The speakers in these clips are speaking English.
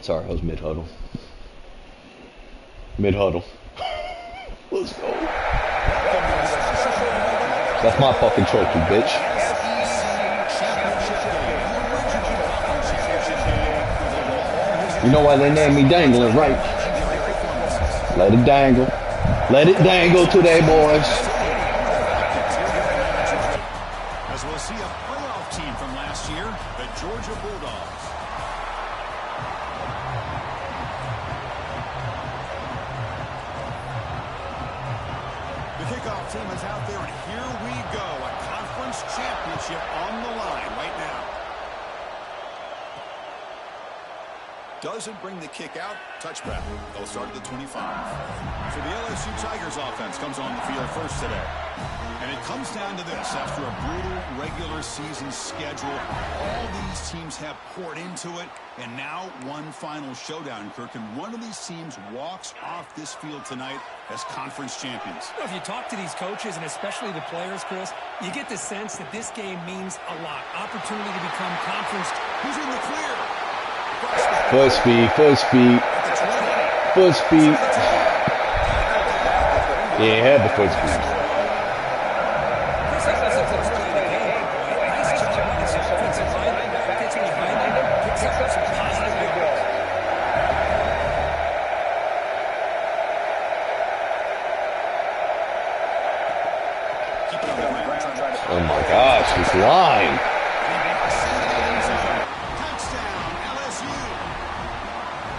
Sorry, I was mid-huddle. Mid-huddle. Let's go. That's my fucking trophy, bitch. You know why they named me Dangling, right? Let it dangle. Let it dangle today, boys. As we'll see a playoff team from last year, the Georgia Bulldogs. The kickoff team is out there, and here we go. A conference championship on the line right now. Doesn't bring the kick out. Touchback. They'll start at the 25. So the LSU Tigers offense comes on the field first today. And it comes down to this. After a brutal regular season schedule, all these teams have poured into it. And now one final showdown, Kirk. And one of these teams walks off this field tonight as conference champions. If you talk to these coaches, and especially the players, Chris, you get the sense that this game means a lot. Opportunity to become conference. Who's in the clear? Foot speed, foot speed, foot speed. Yeah, had the foot speed. Oh my gosh, this line.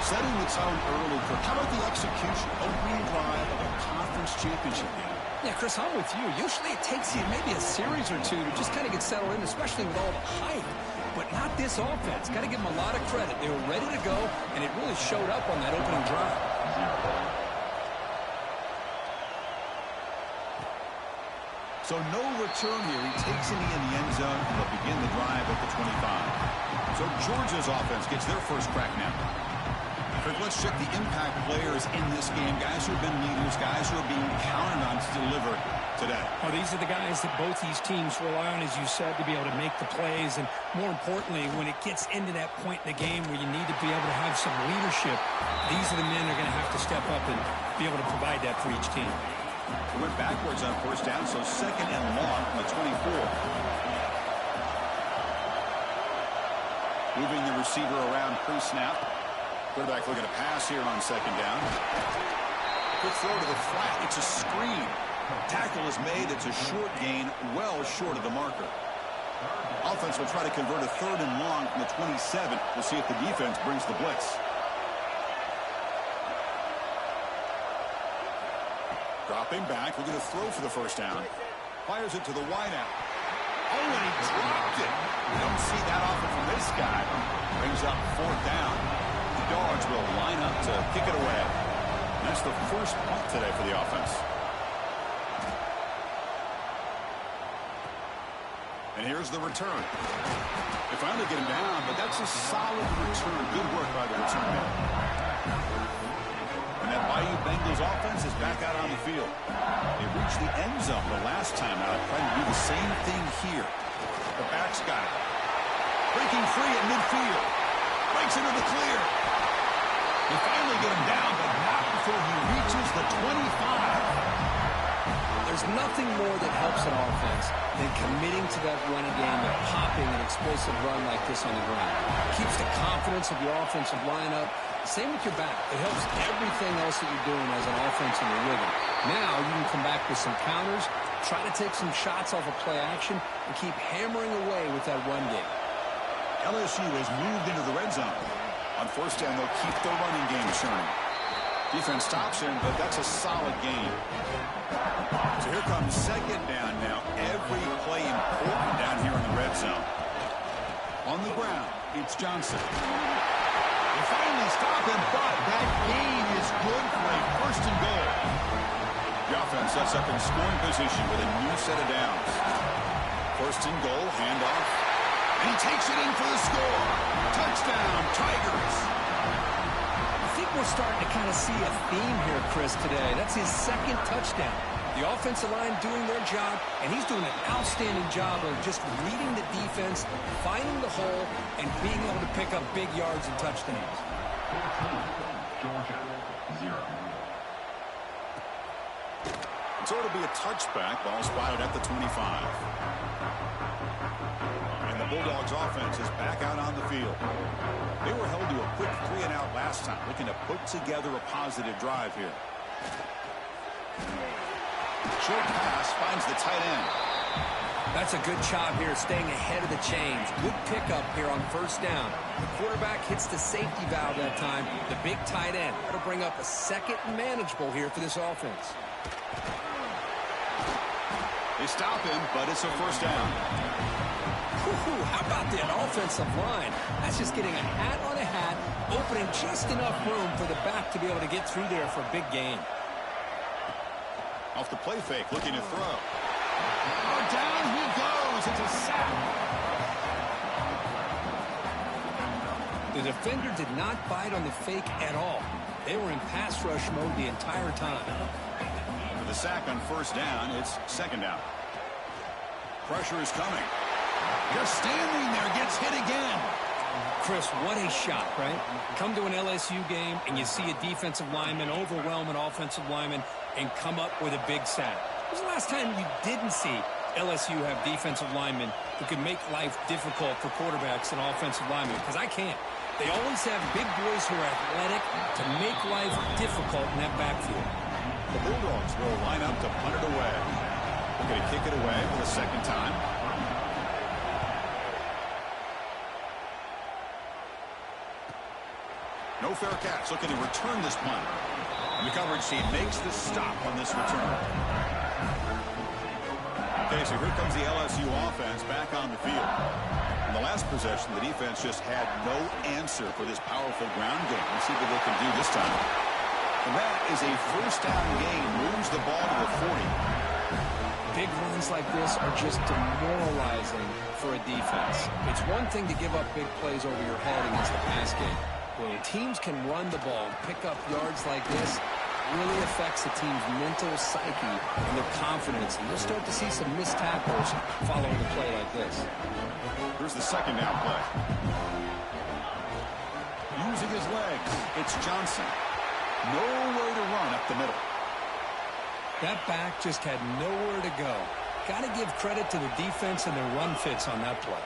Setting the tone early, Kirk. How about the execution? Opening drive of a conference championship game. Yeah, Chris, I'm with you. Usually it takes you maybe a series or two to just kind of get settled in, especially with all the hype. But not this offense. Got to give them a lot of credit. They were ready to go, and it really showed up on that opening drive. So no return here. He takes it in the end zone, and they'll begin the drive at the 25. So Georgia's offense gets their first crack now. Let's check the impact players in this game. Guys who have been leaders, guys who are being counted on to deliver today. Oh, these are the guys that both these teams rely on, as you said, to be able to make the plays. And more importantly, when it gets into that point in the game where you need to be able to have some leadership, these are the men that are going to have to step up and be able to provide that for each team. We went backwards on first down, so second and long from the 24. Moving the receiver around pre-snap. Quarterback looking to pass here on second down. Quick throw to the flat. It's a screen. Tackle is made. It's a short gain, well short of the marker. Offense will try to convert a third and long from the 27. We'll see if the defense brings the blitz. Dropping back. We're going to throw for the first down. Fires it to the wideout. Oh, and he dropped it. We don't see that often from this guy. Brings up fourth down. Dogs will line up to kick it away. And that's the first punt today for the offense. And here's the return. They finally get him down, but that's a solid return. Good work by the return man. And that Bayou Bengals offense is back out on the field. They reached the end zone the last time out. Trying to do the same thing here. The back's got it. Breaking free at midfield. Breaks into the clear. They finally get him down, but not before he reaches the 25. There's nothing more that helps an offense than committing to that running game and popping an explosive run like this on the ground. It keeps the confidence of your offensive lineup. Same with your back. It helps everything else that you're doing as an offense in your rhythm. Now you can come back with some counters, try to take some shots off of play action, and keep hammering away with that run game. LSU has moved into the red zone. On first down, they'll keep the running game churning. Defense stops him, but that's a solid game. So here comes second down now. Every play important down here in the red zone. On the ground, it's Johnson. They finally stop him, but that gain is good for a first and goal. The offense sets up in scoring position with a new set of downs. First and goal, handoff. And he takes it in for the score. Touchdown, Tigers. I think we're starting to kind of see a theme here, Chris, today. That's his second touchdown. The offensive line doing their job, and he's doing an outstanding job of just reading the defense, finding the hole, and being able to pick up big yards and touchdowns. So it'll be a touchback. Ball spotted at the 25. And the Bulldogs offense is back out on the field. They were held to a quick 3-and-out last time, looking to put together a positive drive here. Short pass finds the tight end. That's a good job here, staying ahead of the chains. Good pickup here on first down. The quarterback hits the safety valve that time. The big tight end. That'll bring up a second and manageable here for this offense. They stop him, but it's a first down. Ooh, how about that offensive line? That's just getting a hat on a hat, opening just enough room for the back to be able to get through there for a big gain. Off the play fake, looking to throw. Oh, down he goes. It's a sack. The defender did not bite on the fake at all. They were in pass rush mode the entire time. For the sack on first down, it's second down. Pressure is coming. Just standing there, gets hit again. Chris, what a shot, right? Come to an LSU game and you see a defensive lineman overwhelm an offensive lineman and come up with a big sack. When was the last time you didn't see LSU have defensive linemen who can make life difficult for quarterbacks and offensive linemen? Because I can't. They always have big boys who are athletic to make life difficult in that backfield. The Bulldogs will line up to punt it away. They're going to kick it away for the second time. No fair catch. Looking to return this punt. And the coverage team makes the stop on this return. Okay, so here comes the LSU offense back on the field. In the last possession, the defense just had no answer for this powerful ground game. Let's see what they can do this time. And that is a first down gain. Moves the ball to the 40. Big runs like this are just demoralizing for a defense. It's one thing to give up big plays over your head against the pass game. When teams can run the ball and pick up yards like this, really affects the team's mental psyche and their confidence. And you'll start to see some missed tackles following a play like this. Here's the second down play. Using his legs, it's Johnson. Nowhere to run up the middle. That back just had nowhere to go. Got to give credit to the defense and their run fits on that play.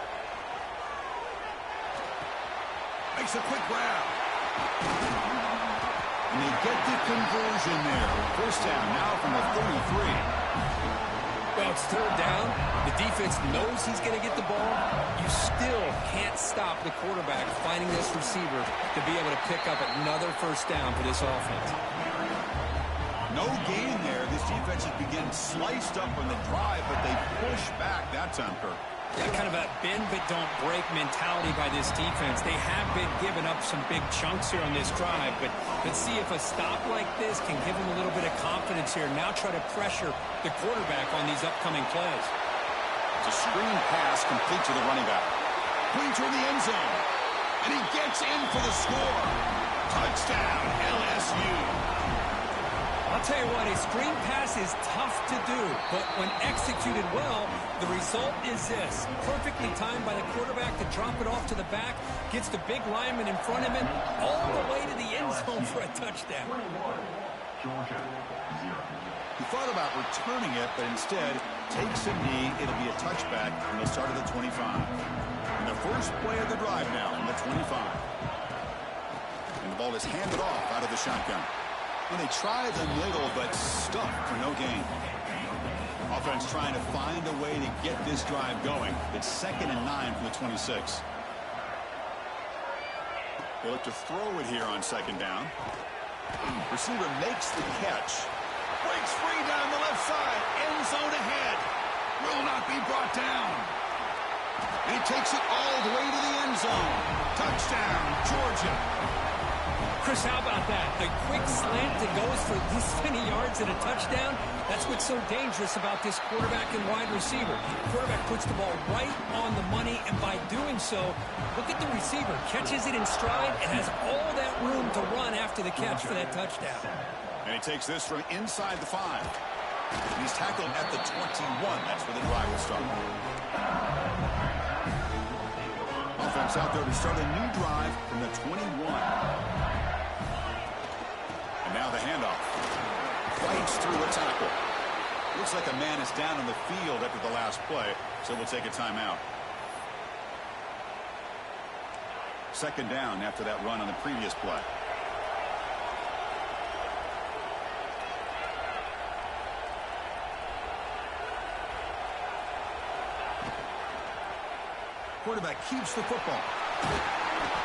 Makes a quick grab. And they get the conversion there. First down now from the 33. Well, it's third down. The defense knows he's going to get the ball. You still can't stop the quarterback finding this receiver to be able to pick up another first down for this offense. No gain there. This defense has begun sliced up on the drive, but they push back that time, Kirk. Yeah, kind of a bend but don't break mentality by this defense. They have been giving up some big chunks here on this drive, but let's see if a stop like this can give them a little bit of confidence here. Now try to pressure the quarterback on these upcoming plays. It's a screen pass complete to the running back. Clean toward the end zone. And he gets in for the score. Touchdown, LSU. I'll tell you what, a screen pass is tough to do, but when executed well, the result is this. Perfectly timed by the quarterback to drop it off to the back, gets the big lineman in front of him, all the way to the end zone for a touchdown. He thought about returning it, but instead takes a knee. It'll be a touchback, and they'll start at the 25. And the first play of the drive now from the 25. And the ball is handed off out of the shotgun. And they try the middle, but stuck for no gain. Offense trying to find a way to get this drive going. It's 2nd and 9 from the 26. They look to throw it here on second down. Receiver makes the catch. Breaks free down the left side. End zone ahead. Will not be brought down. And he takes it all the way to the end zone. Touchdown, Georgia. Chris, how about that? A quick slant that goes for this many yards and a touchdown. That's what's so dangerous about this quarterback and wide receiver. Quarterback puts the ball right on the money, and by doing so, look at the receiver. Catches it in stride and has all that room to run after the catch for that touchdown. And he takes this from inside the 5. And he's tackled at the 21. That's where the drive will start. Offense out there to start a new drive from the 21. Now the handoff. Fights through a tackle. Looks like a man is down on the field after the last play, so we'll take a timeout. Second down after that run on the previous play. Quarterback keeps the football.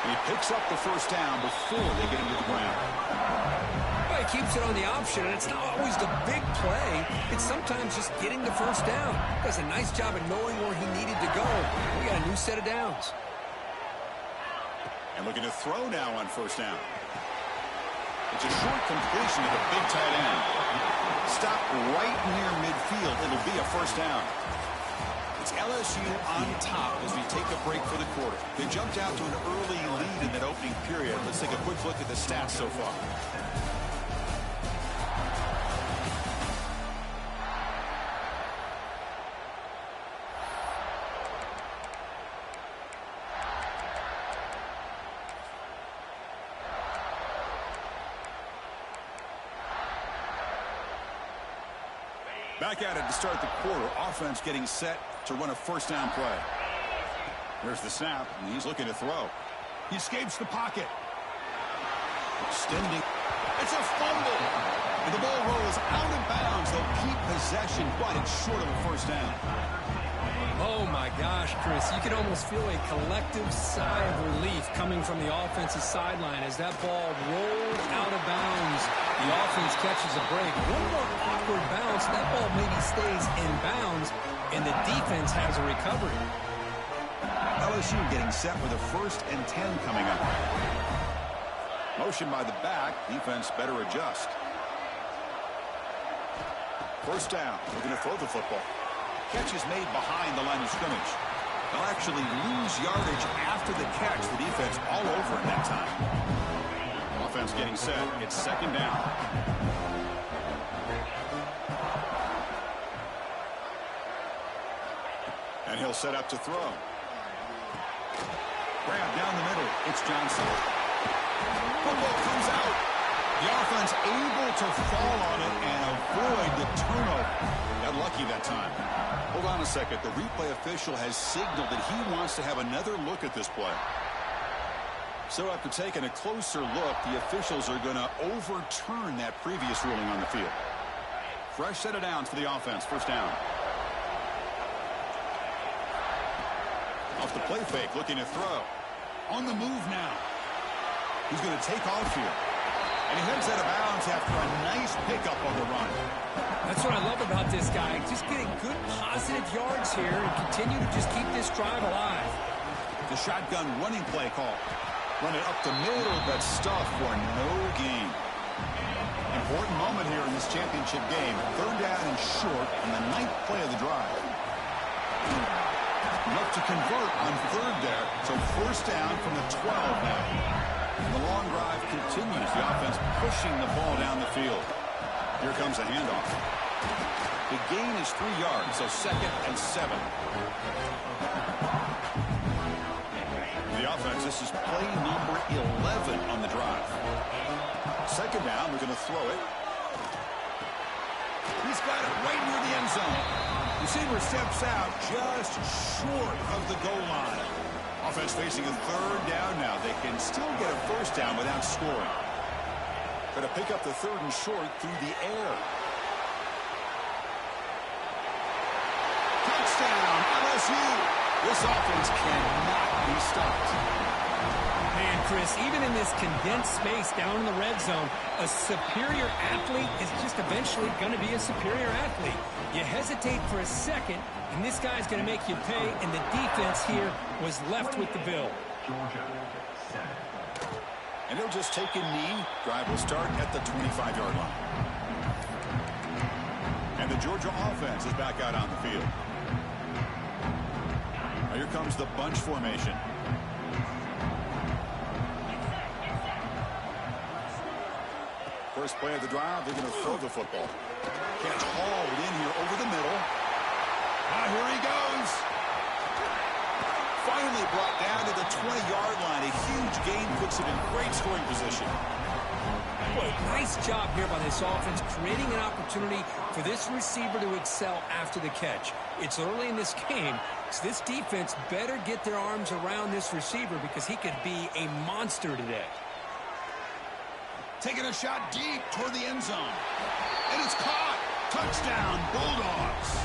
He picks up the first down before they get him to the ground. Well, he keeps it on the option, and it's not always the big play. It's sometimes just getting the first down. Does a nice job of knowing where he needed to go. We got a new set of downs. And looking to throw now on first down. It's a short completion to the big tight end. Stop right near midfield. It'll be a first down. It's LSU on top as we take a break for the quarter. They jumped out to an early lead in that opening period. Let's take a quick look at the stats so far. Back at it to start the quarter. Offense getting set to run a first down play. Here's the snap, and he's looking to throw. He escapes the pocket. Extending. It's a fumble. And the ball rolls out of bounds. They'll keep possession, but it's short of a first down. Oh, my gosh, Chris. You can almost feel a collective sigh of relief coming from the offensive sideline as that ball rolled out of bounds. The offense catches a break. One more awkward bounce. That ball maybe stays in bounds, and the defense has a recovery. LSU getting set with a 1st and 10 coming up. Motion by the back. Defense better adjust. First down. We're going to throw the football. Catch is made behind the line of scrimmage. They'll actually lose yardage after the catch. The defense all over in that time. Offense getting set. It's second down. And he'll set up to throw. Grab down the middle. It's Johnson. Football comes out. The offense able to fall on it and avoid the turnover. Got lucky that time. Hold on a second. The replay official has signaled that he wants to have another look at this play. So after taking a closer look, the officials are going to overturn that previous ruling on the field. Fresh set of downs for the offense. First down. Off the play fake, looking to throw. On the move now. He's going to take off here. And he heads out of bounds after a nice pickup on the run. That's what I love about this guy. Just getting good positive yards here and continue to just keep this drive alive. The shotgun running play call. Run it up the middle, but stuff for no gain. Important moment here in this championship game. Third down and short on the 9th play of the drive. Enough to convert on third there. So first down from the 12 now. And the long drive continues. The offense pushing the ball down the field. Here comes a handoff. The gain is 3 yards, so 2nd and 7. The offense, this is play number 11 on the drive. Second down, we're going to throw it. He's got it right near the end zone. Receiver steps out just short of the goal line. Offense facing a third down now. They can still get a first down without scoring. Going to pick up the 3rd and short through the air. Touchdown, LSU. This offense cannot be stopped. Man, Chris, even in this condensed space down in the red zone, a superior athlete is just eventually going to be a superior athlete. You hesitate for a second, and this guy's going to make you pay, and the defense here was left with the bill. And he'll just take a knee. Drive will start at the 25-yard line. And the Georgia offense is back out on the field. Now here comes the bunch formation. First play of the drive, they're going to throw the football. Catch hauled in here over the middle. Here he goes. Finally brought down to the 20-yard line. A huge gain puts it in great scoring position. Boy, nice job here by this offense, creating an opportunity for this receiver to excel after the catch. It's early in this game, so this defense better get their arms around this receiver because he could be a monster today. Taking a shot deep toward the end zone. And it's caught. Touchdown, Bulldogs.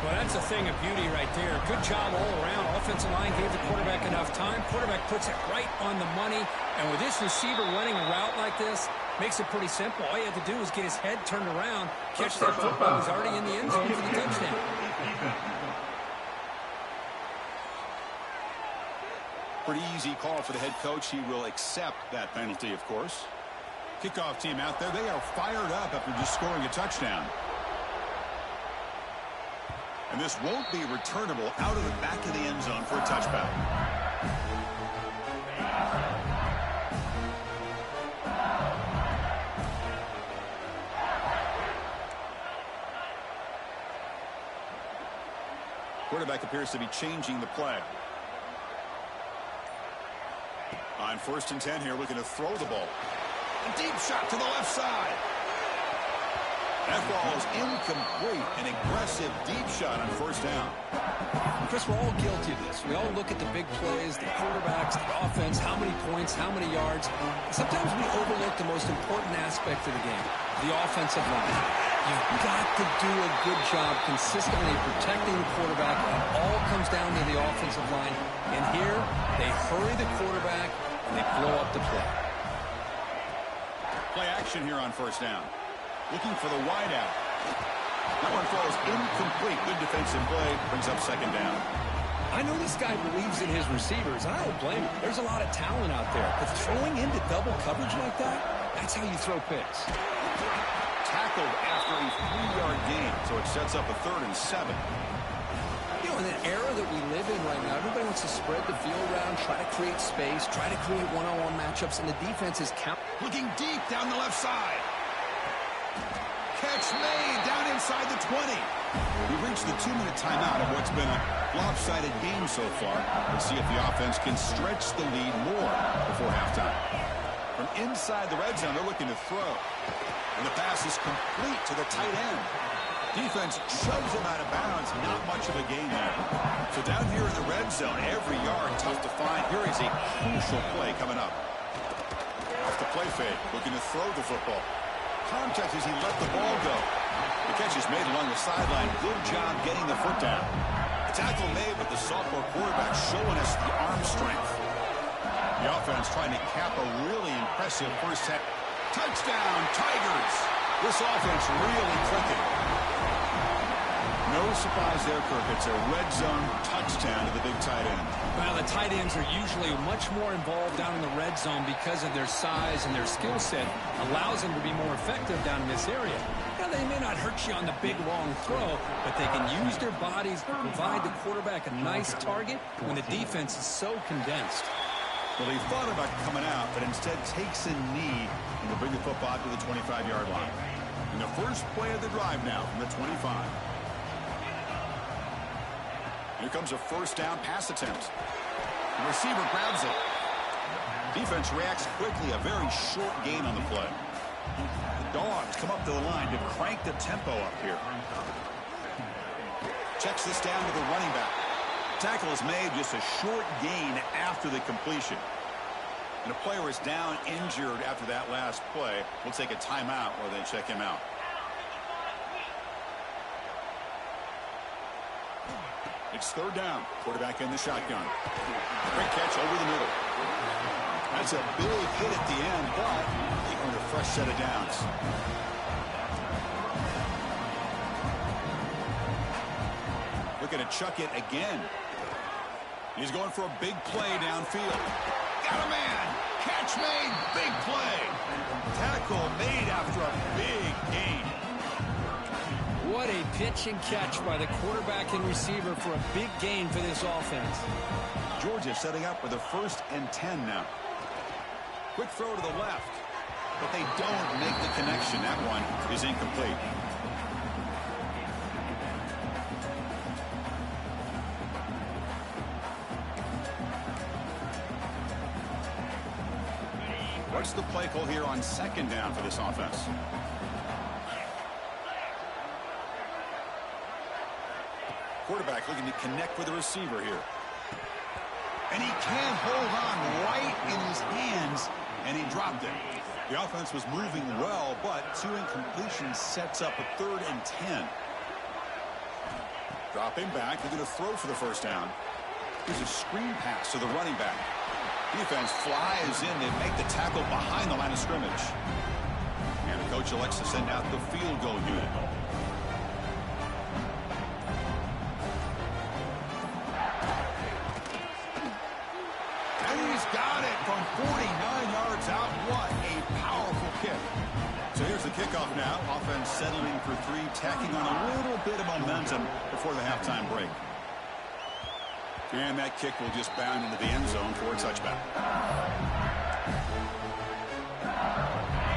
Well, that's a thing of beauty right there. Good job all around. Offensive line gave the quarterback enough time. Quarterback puts it right on the money. And with this receiver running a route like this, makes it pretty simple. All you have to do is get his head turned around, catch that football. He's already in the end zone for the touchdown. Pretty easy call for the head coach. He will accept that penalty, of course. Kickoff team out there. They are fired up after just scoring a touchdown. And this won't be returnable out of the back of the end zone for a touchback. Quarterback appears to be changing the play. On 1st and 10 here, looking to throw the ball. A deep shot to the left side. That ball is incomplete. An aggressive deep shot on 1st down. Chris, we're all guilty of this. We all look at the big plays, the quarterbacks, the offense, how many points, how many yards. Sometimes we overlook the most important aspect of the game, the offensive line. You've got to do a good job consistently protecting the quarterback. It all comes down to the offensive line. And here, they hurry the quarterback, and they blow up the play. Play action here on 1st down. Looking for the wideout. That one falls incomplete. Good defensive play. Brings up 2nd down. I know this guy believes in his receivers. I don't blame him. There's a lot of talent out there. But throwing into double coverage like that, that's how you throw picks. Tackled after a 3-yard gain, so it sets up a 3rd and 7. You know, in an era that we live in right now, everybody wants to spread the field around, try to create space, try to create one-on-one matchups, and the defense is looking deep down the left side. Catch made down inside the 20. We reached the 2-minute timeout of what's been a lopsided game so far. Let's see if the offense can stretch the lead more before halftime. From inside the red zone, they're looking to throw. And the pass is complete to the tight end. Defense shoves him out of bounds. Not much of a gain there. So down here in the red zone, every yard tough to find. Here is a crucial play coming up. Off the play fake, looking to throw the football. Contact as he let the ball go. The catch is made along the sideline. Good job getting the foot down. The tackle made with the sophomore quarterback showing us the arm strength. The offense trying to cap a really impressive first half. Touchdown, Tigers! This offense really clicking. No surprise there, Kirk. It's a red zone touchdown to the big tight end. Well, the tight ends are usually much more involved down in the red zone because of their size and their skill set allows them to be more effective down in this area. Now, they may not hurt you on the big, long throw, but they can use their bodies to provide the quarterback a nice target when the defense is so condensed. Well, he thought about coming out, but instead takes a knee and will bring the football to the 25-yard line. And the first play of the drive now from the 25. Here comes a 1st down pass attempt. The receiver grabs it. Defense reacts quickly. A very short gain on the play. The Dogs come up to the line to crank the tempo up here. Checks this down to the running back. Tackle is made, just a short gain after the completion. And a player is down injured after that last play. We'll take a timeout while they check him out. It's 3rd down. Quarterback in the shotgun. Great catch over the middle. That's a big hit at the end, but they earned a fresh set of downs. Looking to chuck it again. He's going for a big play downfield. Got a man. Catch made. Big play. Tackle made after a big gain. What a pitch and catch by the quarterback and receiver for a big gain for this offense. Georgia setting up with a 1st and 10 now. Quick throw to the left. But they don't make the connection. That one is incomplete. What's the play call here on second down for this offense? Quarterback looking to connect with the receiver here. And he can't hold on right in his hands, and he dropped it. The offense was moving well, but 2 incompletions sets up a 3rd and 10. Dropping back, they're going to throw for the first down. Here's a screen pass to the running back. Defense flies in. They make the tackle behind the line of scrimmage. And the coach elects to send out the field goal unit. And he's got it from 49 yards out. What a powerful kick. So here's the kickoff now. Offense settling for 3, tacking on a little bit of momentum before the halftime break. And that kick will just bound into the end zone for a touchback.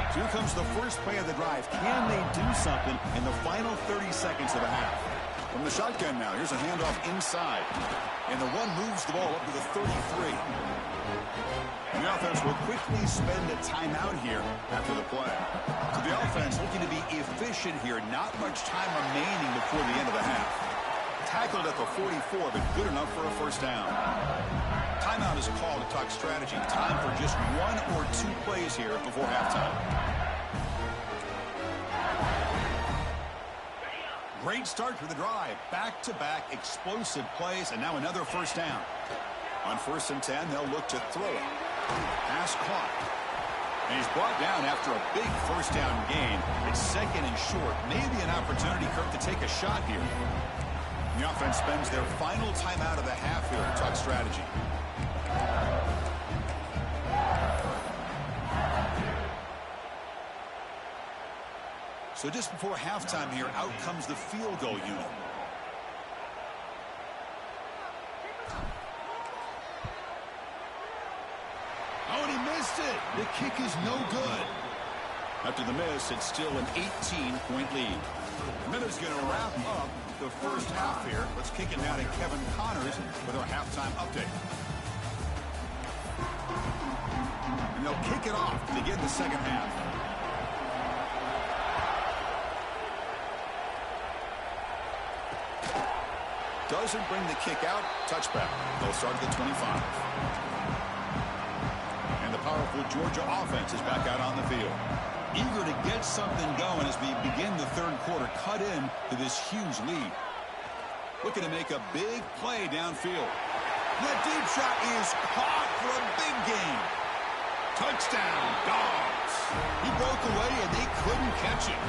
So here comes the first play of the drive. Can they do something in the final 30 seconds of the half? From the shotgun now, here's a handoff inside. And the one moves the ball up to the 33. The offense will quickly spend a timeout here after the play. So the offense looking to be efficient here. Not much time remaining before the end of the half. Tackled at the 44, but good enough for a first down. Timeout is called to talk strategy. Time for just 1 or 2 plays here before halftime. Great start for the drive. Back-to-back explosive plays, and now another first down. On 1st and 10, they'll look to throw it. Pass caught. And he's brought down after a big first down gain. It's 2nd and short. Maybe an opportunity, Kirk, to take a shot here. The offense spends their final timeout of the half here to talk strategy. So just before halftime here, out comes the field goal unit. Oh, and he missed it. The kick is no good. After the miss, it's still an 18-point lead. Miller's going to wrap up the first half here. Let's kick it now to Kevin Connors with our halftime update. And they'll kick it off to begin the second half. Doesn't bring the kick out. Touchback. They'll start at the 25. And the powerful Georgia offense is back out on the field. Eager to get something going as we begin the 3rd quarter. Cut in to this huge lead. Looking to make a big play downfield. That deep shot is caught for a big gain. Touchdown, Dogs. He broke away and they couldn't catch it.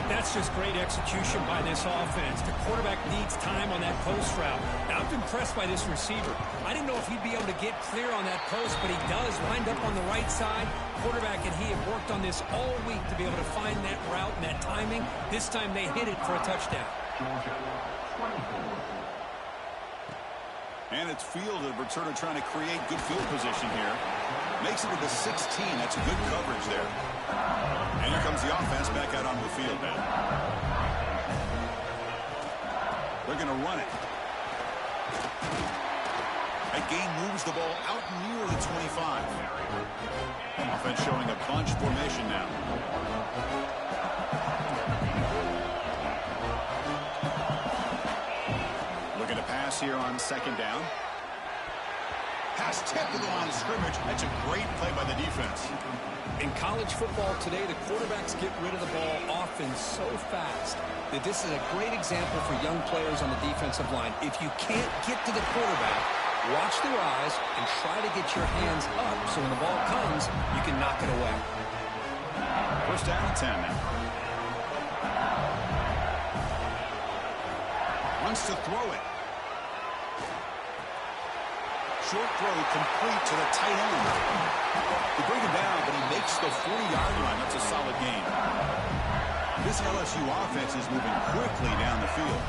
That's just great execution by this offense. The quarterback needs time on that post route. Now, I'm impressed by this receiver. I didn't know if he'd be able to get clear on that post, but he does. Lined up on the right side. Quarterback and he have worked on this all week to be able to find that route and that timing. This time they hit it for a touchdown. And it's Field, a returner trying to create good field position here. Makes it to the 16. That's good coverage there. And here comes the offense back out on the field now. They're going to run it. That gain moves the ball out near the 25. Offense showing a bunch formation now. Looking to pass here on 2nd down. Pass tipped to the line of scrimmage. That's a great play by the defense. In college football today, the quarterbacks get rid of the ball often so fast that this is a great example for young players on the defensive line. If you can't get to the quarterback, watch their eyes and try to get your hands up so when the ball comes, you can knock it away. First down and 10 now. Wants to throw it. Short throw complete to the tight end. They bring him down, but he makes the 40-yard line. That's a solid gain. This LSU offense is moving quickly down the field.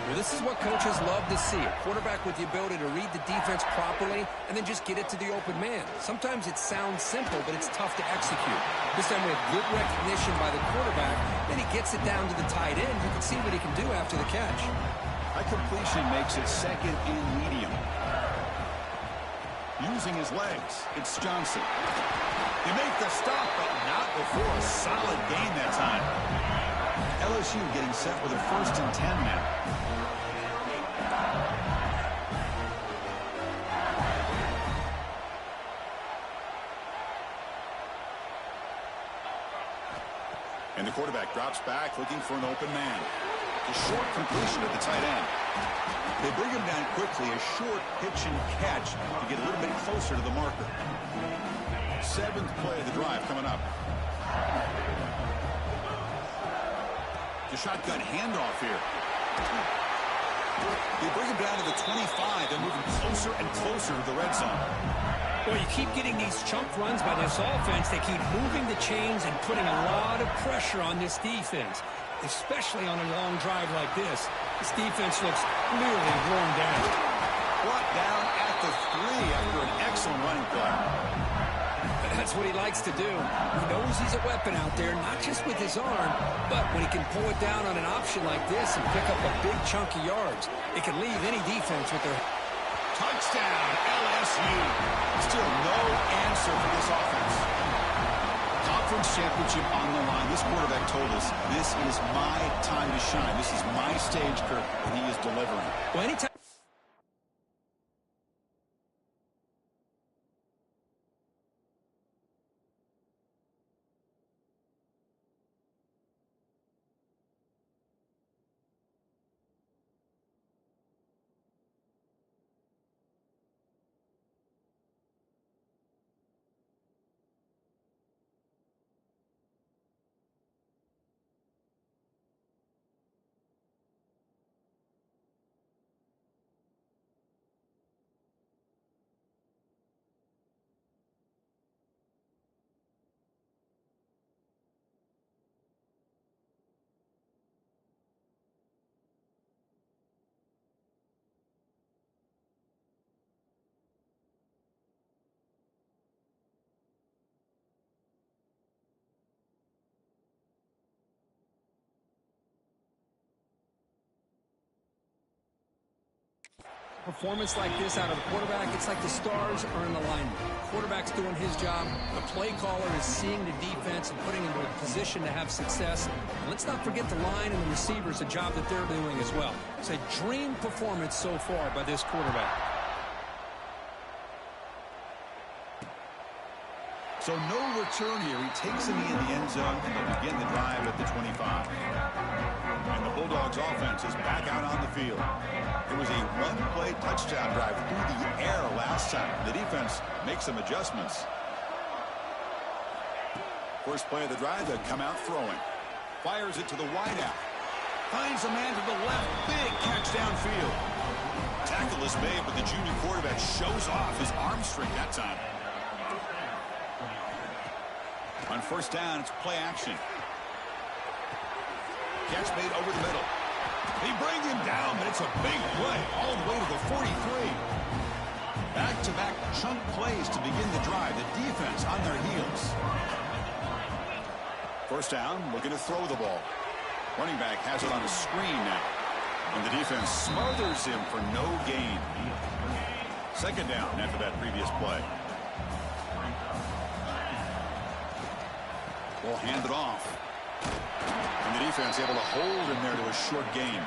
Well, this is what coaches love to see. A quarterback with the ability to read the defense properly and then just get it to the open man. Sometimes it sounds simple, but it's tough to execute. This time we have good recognition by the quarterback. Then he gets it down to the tight end. You can see what he can do after the catch. That completion makes it 2nd and medium. Using his legs, it's Johnson. They make the stop, but not before a solid gain that time. LSU getting set with a 1st and 10 now. And the quarterback drops back looking for an open man. A short completion to the tight end. They bring him down quickly, a short pitch and catch to get a little bit closer to the marker. 7th play of the drive coming up. The shotgun handoff here. They bring him down to the 25 and moving closer and closer to the red zone. Well, you keep getting these chunk runs by this offense. They keep moving the chains and putting a lot of pressure on this defense, especially on a long drive like this. This defense looks clearly worn down. Brought down at the 3 after an excellent running play. That's what he likes to do. He knows he's a weapon out there, not just with his arm, but when he can pull it down on an option like this and pick up a big chunk of yards, it can leave any defense with their... Touchdown, LSU. Still no answer for this offense. Conference championship on the line. This quarterback told us, this is my time to shine. This is my stage, Kirk, and he is delivering. Well, anytime... Performance like this out of the quarterback, it's like the stars are in alignment. Quarterback's doing his job. The play caller is seeing the defense and putting him in a position to have success. And let's not forget the line and the receivers, a job that they're doing as well. It's a dream performance so far by this quarterback. So no return here. He takes him in the end zone and they'll begin the drive at the 25. And the Bulldogs offense is back out on the field. It was a one-play touchdown drive through the air last time. The defense makes some adjustments. First play of the drive, they come out throwing. Fires it to the wideout. Finds a man to the left. Big catch downfield. Tackle is made, but the junior quarterback shows off his arm strength that time. On first down, it's play action. Catch made over the middle. They bring him down, but it's a big play all the way to the 43. Back-to-back chunk plays to begin the drive. The defense on their heels. First down, looking to throw the ball. Running back has it on a screen now. And the defense smothers him for no gain. Second down after that previous play. Will hand it off. And the defense able to hold him there to a short gain.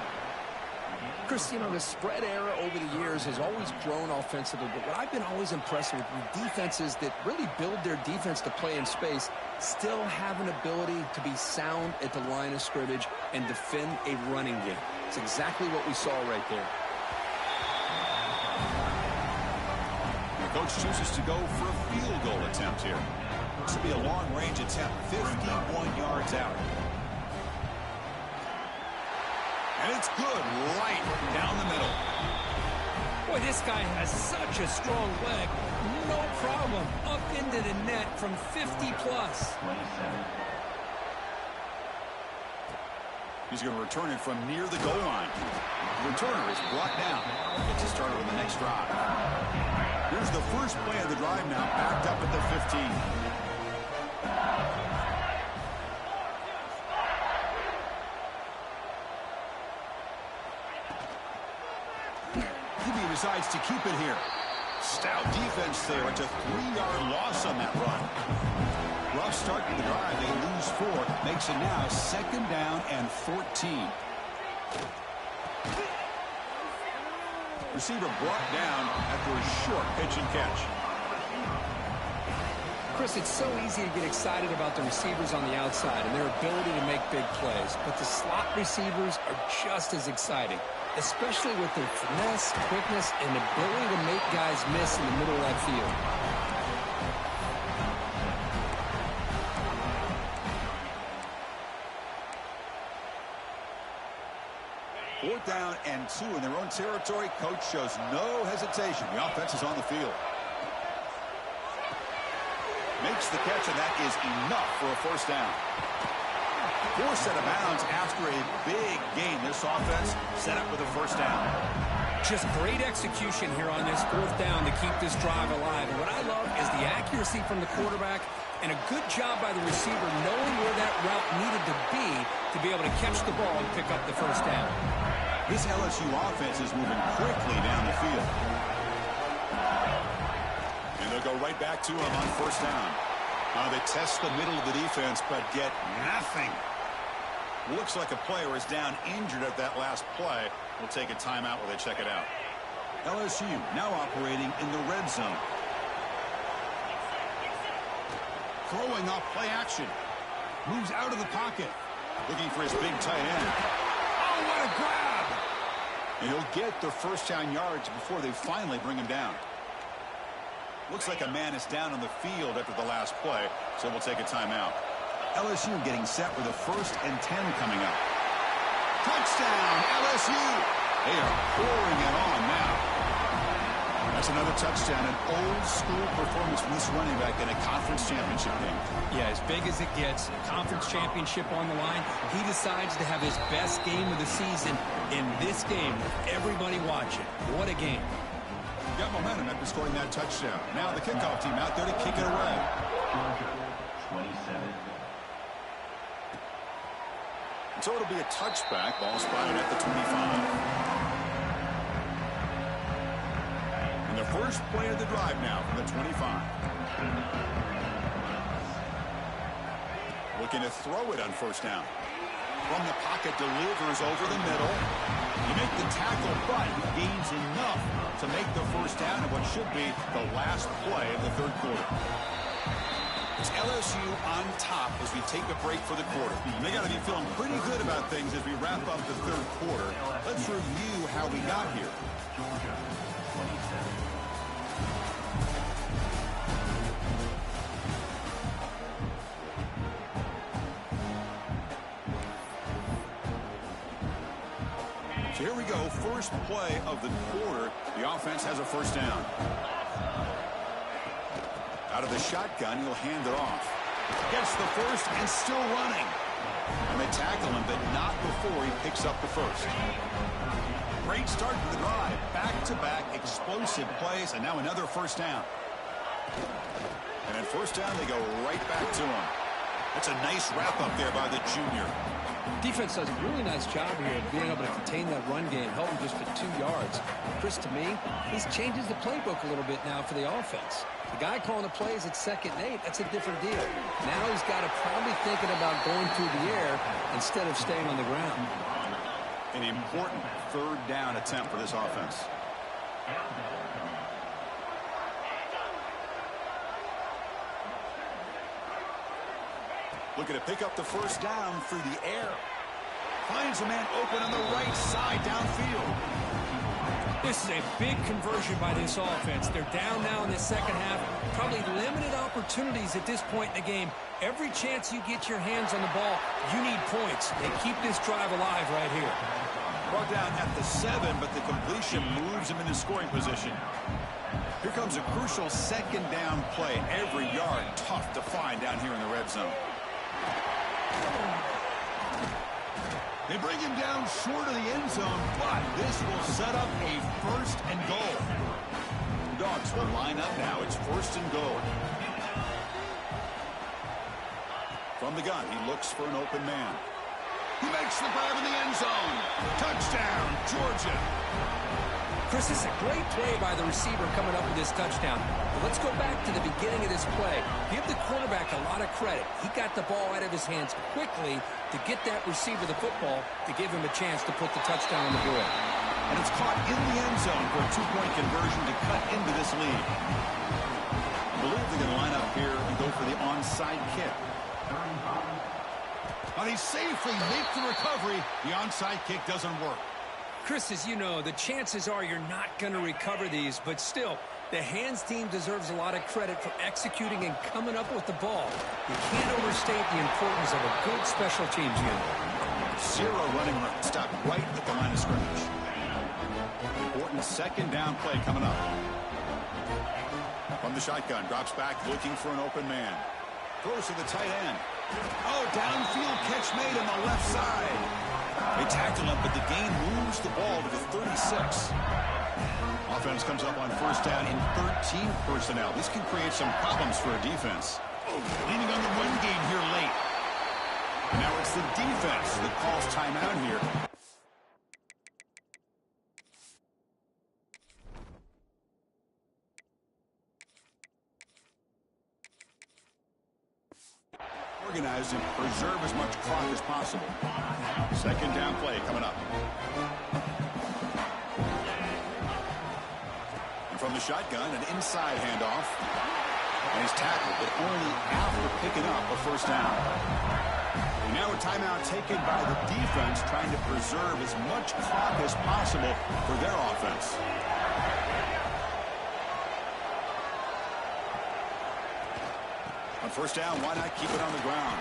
Chris, you know, the spread era over the years has always grown offensively, but what I've been always impressed with defenses that really build their defense to play in space still have an ability to be sound at the line of scrimmage and defend a running game. It's exactly what we saw right there. The coach chooses to go for a field goal attempt here. This will be a long-range attempt, 51 yards out. And it's good right down the middle. Boy, this guy has such a strong leg. No problem. Up into the net from 50-plus. He's going to return it from near the goal line. The returner is brought down. Gets us started on the next drive. Here's the first play of the drive now, backed up at the 15. Decides to keep it here. Stout defense there. It's a 3-yard loss on that run. Rough start to the drive. They lose 4. Makes it now 2nd down and 14. Receiver brought down after a short pitch and catch. Chris, it's so easy to get excited about the receivers on the outside and their ability to make big plays, but the slot receivers are just as exciting, especially with their finesse, quickness, and ability to make guys miss in the middle of that field. 4th down and 2 in their own territory. Coach shows no hesitation. The offense is on the field. Makes the catch, and that is enough for a 1st down. Forced out of bounds after a big gain. This offense set up with a 1st down. Just great execution here on this 4th down to keep this drive alive. And what I love is the accuracy from the quarterback and a good job by the receiver knowing where that route needed to be able to catch the ball and pick up the 1st down. This LSU offense is moving quickly down the field. And they'll go right back to him on 1st down. They test the middle of the defense, but get nothing. Looks like a player is down injured at that last play. We'll take a timeout while they check it out. LSU now operating in the red zone. Throwing off play action. Moves out of the pocket. Looking for his big tight end. Oh, what a grab! And he'll get the 1st down yards before they finally bring him down. Looks like a man is down on the field after the last play, so we'll take a timeout. LSU getting set with a 1st and 10 coming up. Touchdown, LSU! They are pouring it on now. That's another touchdown, an old-school performance from this running back in a conference championship game. Yeah, as big as it gets, conference championship on the line, he decides to have his best game of the season in this game with everybody watching. What a game. Got momentum after scoring that touchdown. Now the kickoff team out there to kick it away. 27. And so it'll be a touchback. Ball spotted at the 25. And the first play of the drive now from the 25. Looking to throw it on 1st down. From the pocket, delivers over the middle. You make the tackle, but he gains enough to make the 1st down in what should be the last play of the 3rd quarter. It's LSU on top as we take a break for the quarter. And they got to be feeling pretty good about things as we wrap up the 3rd quarter. Let's review how we got here. Georgia, 27. So here we go, first play of the quarter. The offense has a 1st down. Out of the shotgun, he'll hand it off. Gets the 1st and still running. And they tackle him, but not before he picks up the 1st. Great start to the drive. Back-to-back explosive plays, and now another 1st down. And at 1st down, they go right back to him. That's a nice wrap-up there by the junior. Defense does a really nice job here of being able to contain that run game, held him just for 2 yards. Chris, to me, this changes the playbook a little bit now for the offense. The guy calling the plays at 2nd and 8, that's a different deal. Now he's got to probably thinking about going through the air instead of staying on the ground. An important 3rd down attempt for this offense. Looking to pick up the 1st down through the air. Finds a man open on the right side downfield. This is a big conversion by this offense. They're down now in the 2nd half. Probably limited opportunities at this point in the game. Every chance you get your hands on the ball, you need points. They keep this drive alive right here. Brought down at the 7, but the completion moves him into scoring position. Here comes a crucial 2nd down play. Every yard tough to find down here in the red zone. They bring him down short of the end zone, but this will set up a 1st and goal. The Dogs will line up now. It's 1st and goal. From the gun, he looks for an open man. He makes the grab in the end zone. Touchdown, Georgia. Chris, it's a great play by the receiver coming up with this touchdown. But let's go back to the beginning of this play. Give the quarterback a lot of credit. He got the ball out of his hands quickly to get that receiver the football to give him a chance to put the touchdown on the board. And it's caught in the end zone for a two-point conversion to cut into this lead. I believe they're going to line up here and go for the onside kick. But he safely makes the recovery. The onside kick doesn't work. Chris, as you know, the chances are you're not going to recover these, but still, the hands team deserves a lot of credit for executing and coming up with the ball. You can't overstate the importance of a good special teams unit. Zero running room. Stop right at the line of scrimmage. Important second down play coming up. From the shotgun, drops back looking for an open man. Throws to the tight end. Oh, downfield catch made on the left side. They tackle him, but the gain moves the ball to the 36. Offense comes up on first down in 13 personnel. This can create some problems for a defense. Leaning on the run game here late. Now it's the defense that calls timeout here. Organize and preserve as much clock as possible. Second down play coming up. And from the shotgun, an inside handoff. And he's tackled, but only after picking up a first down. And now a timeout taken by the defense, trying to preserve as much clock as possible for their offense. On first down, why not keep it on the ground?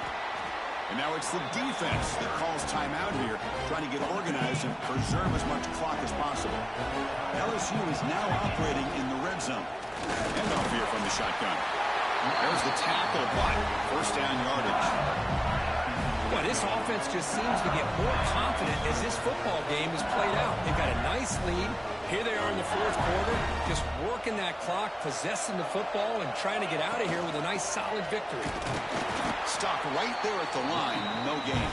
And now it's the defense that calls timeout here, trying to get organized and preserve as much clock as possible. LSU is now operating in the red zone. Handoff here from the shotgun. There's the tackle, but first down yardage. Well, this offense just seems to get more confident as this football game is played out. They've got a nice lead. Here they are in the fourth quarter, just working that clock, possessing the football, and trying to get out of here with a nice, solid victory. Stopped right there at the line, no gain.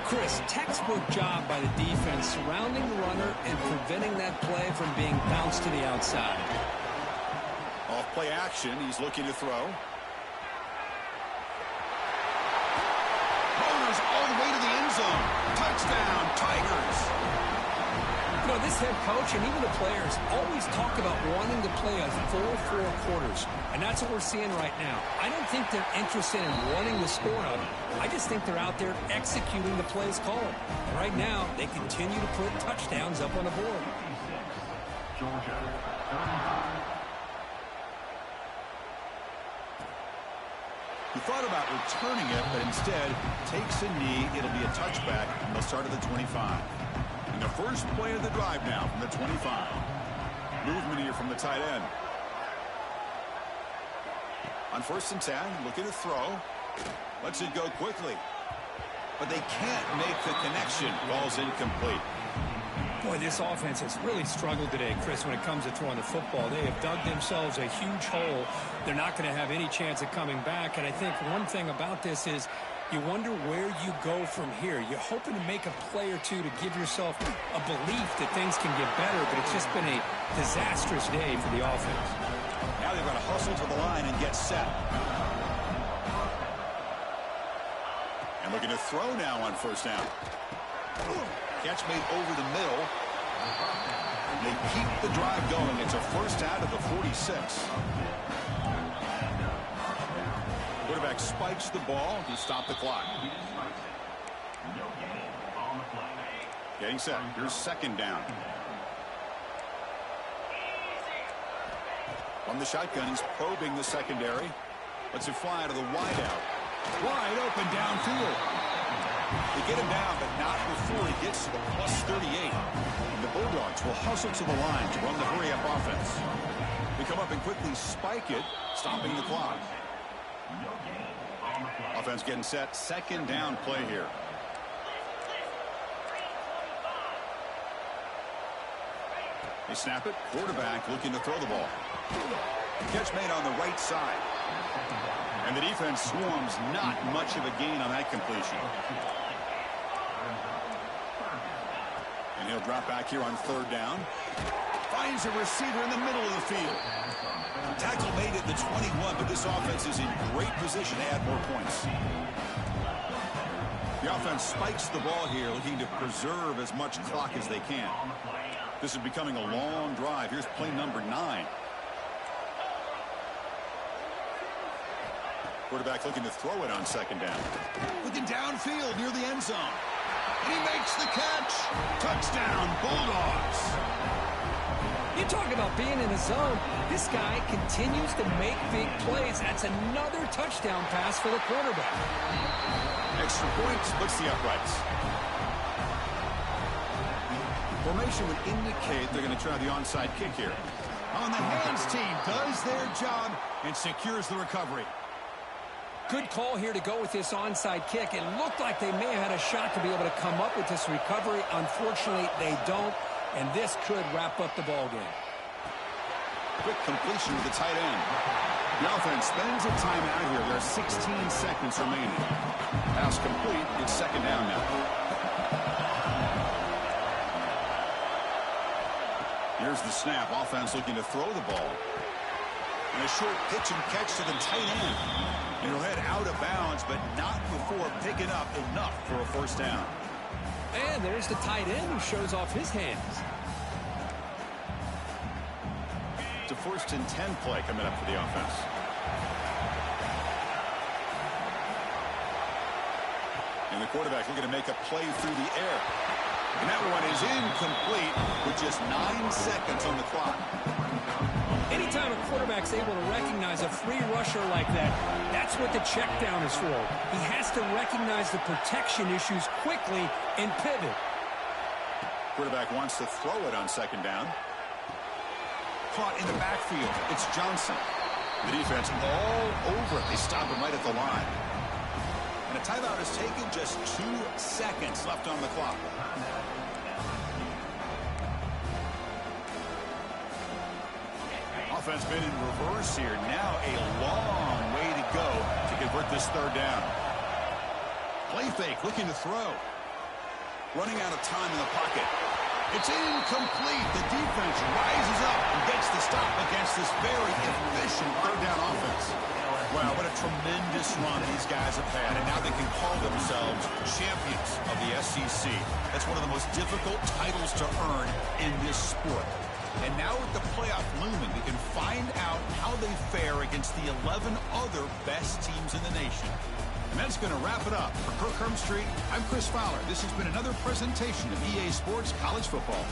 Chris, textbook job by the defense surrounding the runner and preventing that play from being bounced to the outside. Off play action, he's looking to throw. Bowlers all the way to the end zone. Touchdown, Tigers. You know, this head coach and even the players always talk about wanting to play a full 4 quarters, and that's what we're seeing right now. I don't think they're interested in running the score up. I just think they're out there executing the plays called. And right now, they continue to put touchdowns up on the board. Georgia, He thought about returning it, but instead takes a knee. It'll be a touchback, and they'll start at the 25. And the first play of the drive now from the 25. Movement here from the tight end. On first and 10, looking to throw. Lets it go quickly. But they can't make the connection. Ball's incomplete. Boy, this offense has really struggled today, Chris, when it comes to throwing the football. They have dug themselves a huge hole. They're not going to have any chance of coming back. And I think one thing about this is you wonder where you go from here. You're hoping to make a play or two to give yourself a belief that things can get better, but it's just been a disastrous day for the offense. Now they've got to hustle to the line and get set. And looking to throw now on first down. Catch made over the middle. They keep the drive going. It's a first out of the 46. Quarterback spikes the ball to stop the clock. Getting set. Here's second down. From the shotgun, he's probing the secondary. Lets it fly to the wideout. Wide open downfield. They get him down, but not before he gets to the plus 38. And the Bulldogs will hustle to the line to run the hurry-up offense. They come up and quickly spike it, stopping the clock. Offense getting set. Second down play here. They snap it. Quarterback looking to throw the ball. Catch made on the right side. And the defense swarms, not much of a gain on that completion. And He'll drop back here on 3rd down. Finds a receiver in the middle of the field. Tackle made at the 21, but this offense is in great position to add more points. The offense spikes the ball here, looking to preserve as much clock as they can. This is becoming a long drive. Here's play number 9. Quarterback looking to throw it on 2nd down. Looking downfield near the end zone. He makes the catch. Touchdown, Bulldogs. You talk about being in the zone. This guy continues to make big plays. That's another touchdown pass for the quarterback. Extra point splits the uprights. Formation would indicate they're going to try the onside kick here. On the hands team does their job and secures the recovery. Good call here to go with this onside kick. It looked like they may have had a shot to be able to come up with this recovery. Unfortunately, they don't, and this could wrap up the ball game. Quick completion with the tight end. The offense spends a timeout here. There are 16 seconds remaining. Pass complete. It's 2nd down now. Here's the snap. Offense looking to throw the ball. And a short pitch and catch to the tight end. And he'll head out of bounds, but not before picking up enough for a 1st down. And there's the tight end who shows off his hands. It's a 1st and 10 play coming up for the offense. And the quarterback looking to make a play through the air. And that one is incomplete with just 9 seconds on the clock. Anytime a quarterback's able to recognize a free rusher like that, that's what the check down is for. He has to recognize the protection issues quickly and pivot. Quarterback wants to throw it on 2nd down. Caught in the backfield. It's Johnson. The defense all over it. They stop him right at the line. And a timeout is taken. Just 2 seconds left on the clock. Offense been in reverse here. Now a long way to go to convert this 3rd down. Play fake, looking to throw. Running out of time in the pocket. It's incomplete. The defense rises up and gets the stop against this very efficient 3rd down offense. Wow, what a tremendous run these guys have had, and now they can call themselves champions of the SEC. That's one of the most difficult titles to earn in this sport. And now with the playoff looming, we can find out how they fare against the 11 other best teams in the nation. And that's going to wrap it up. For Kirk Hermstreet, I'm Chris Fowler. This has been another presentation of EA Sports College Football.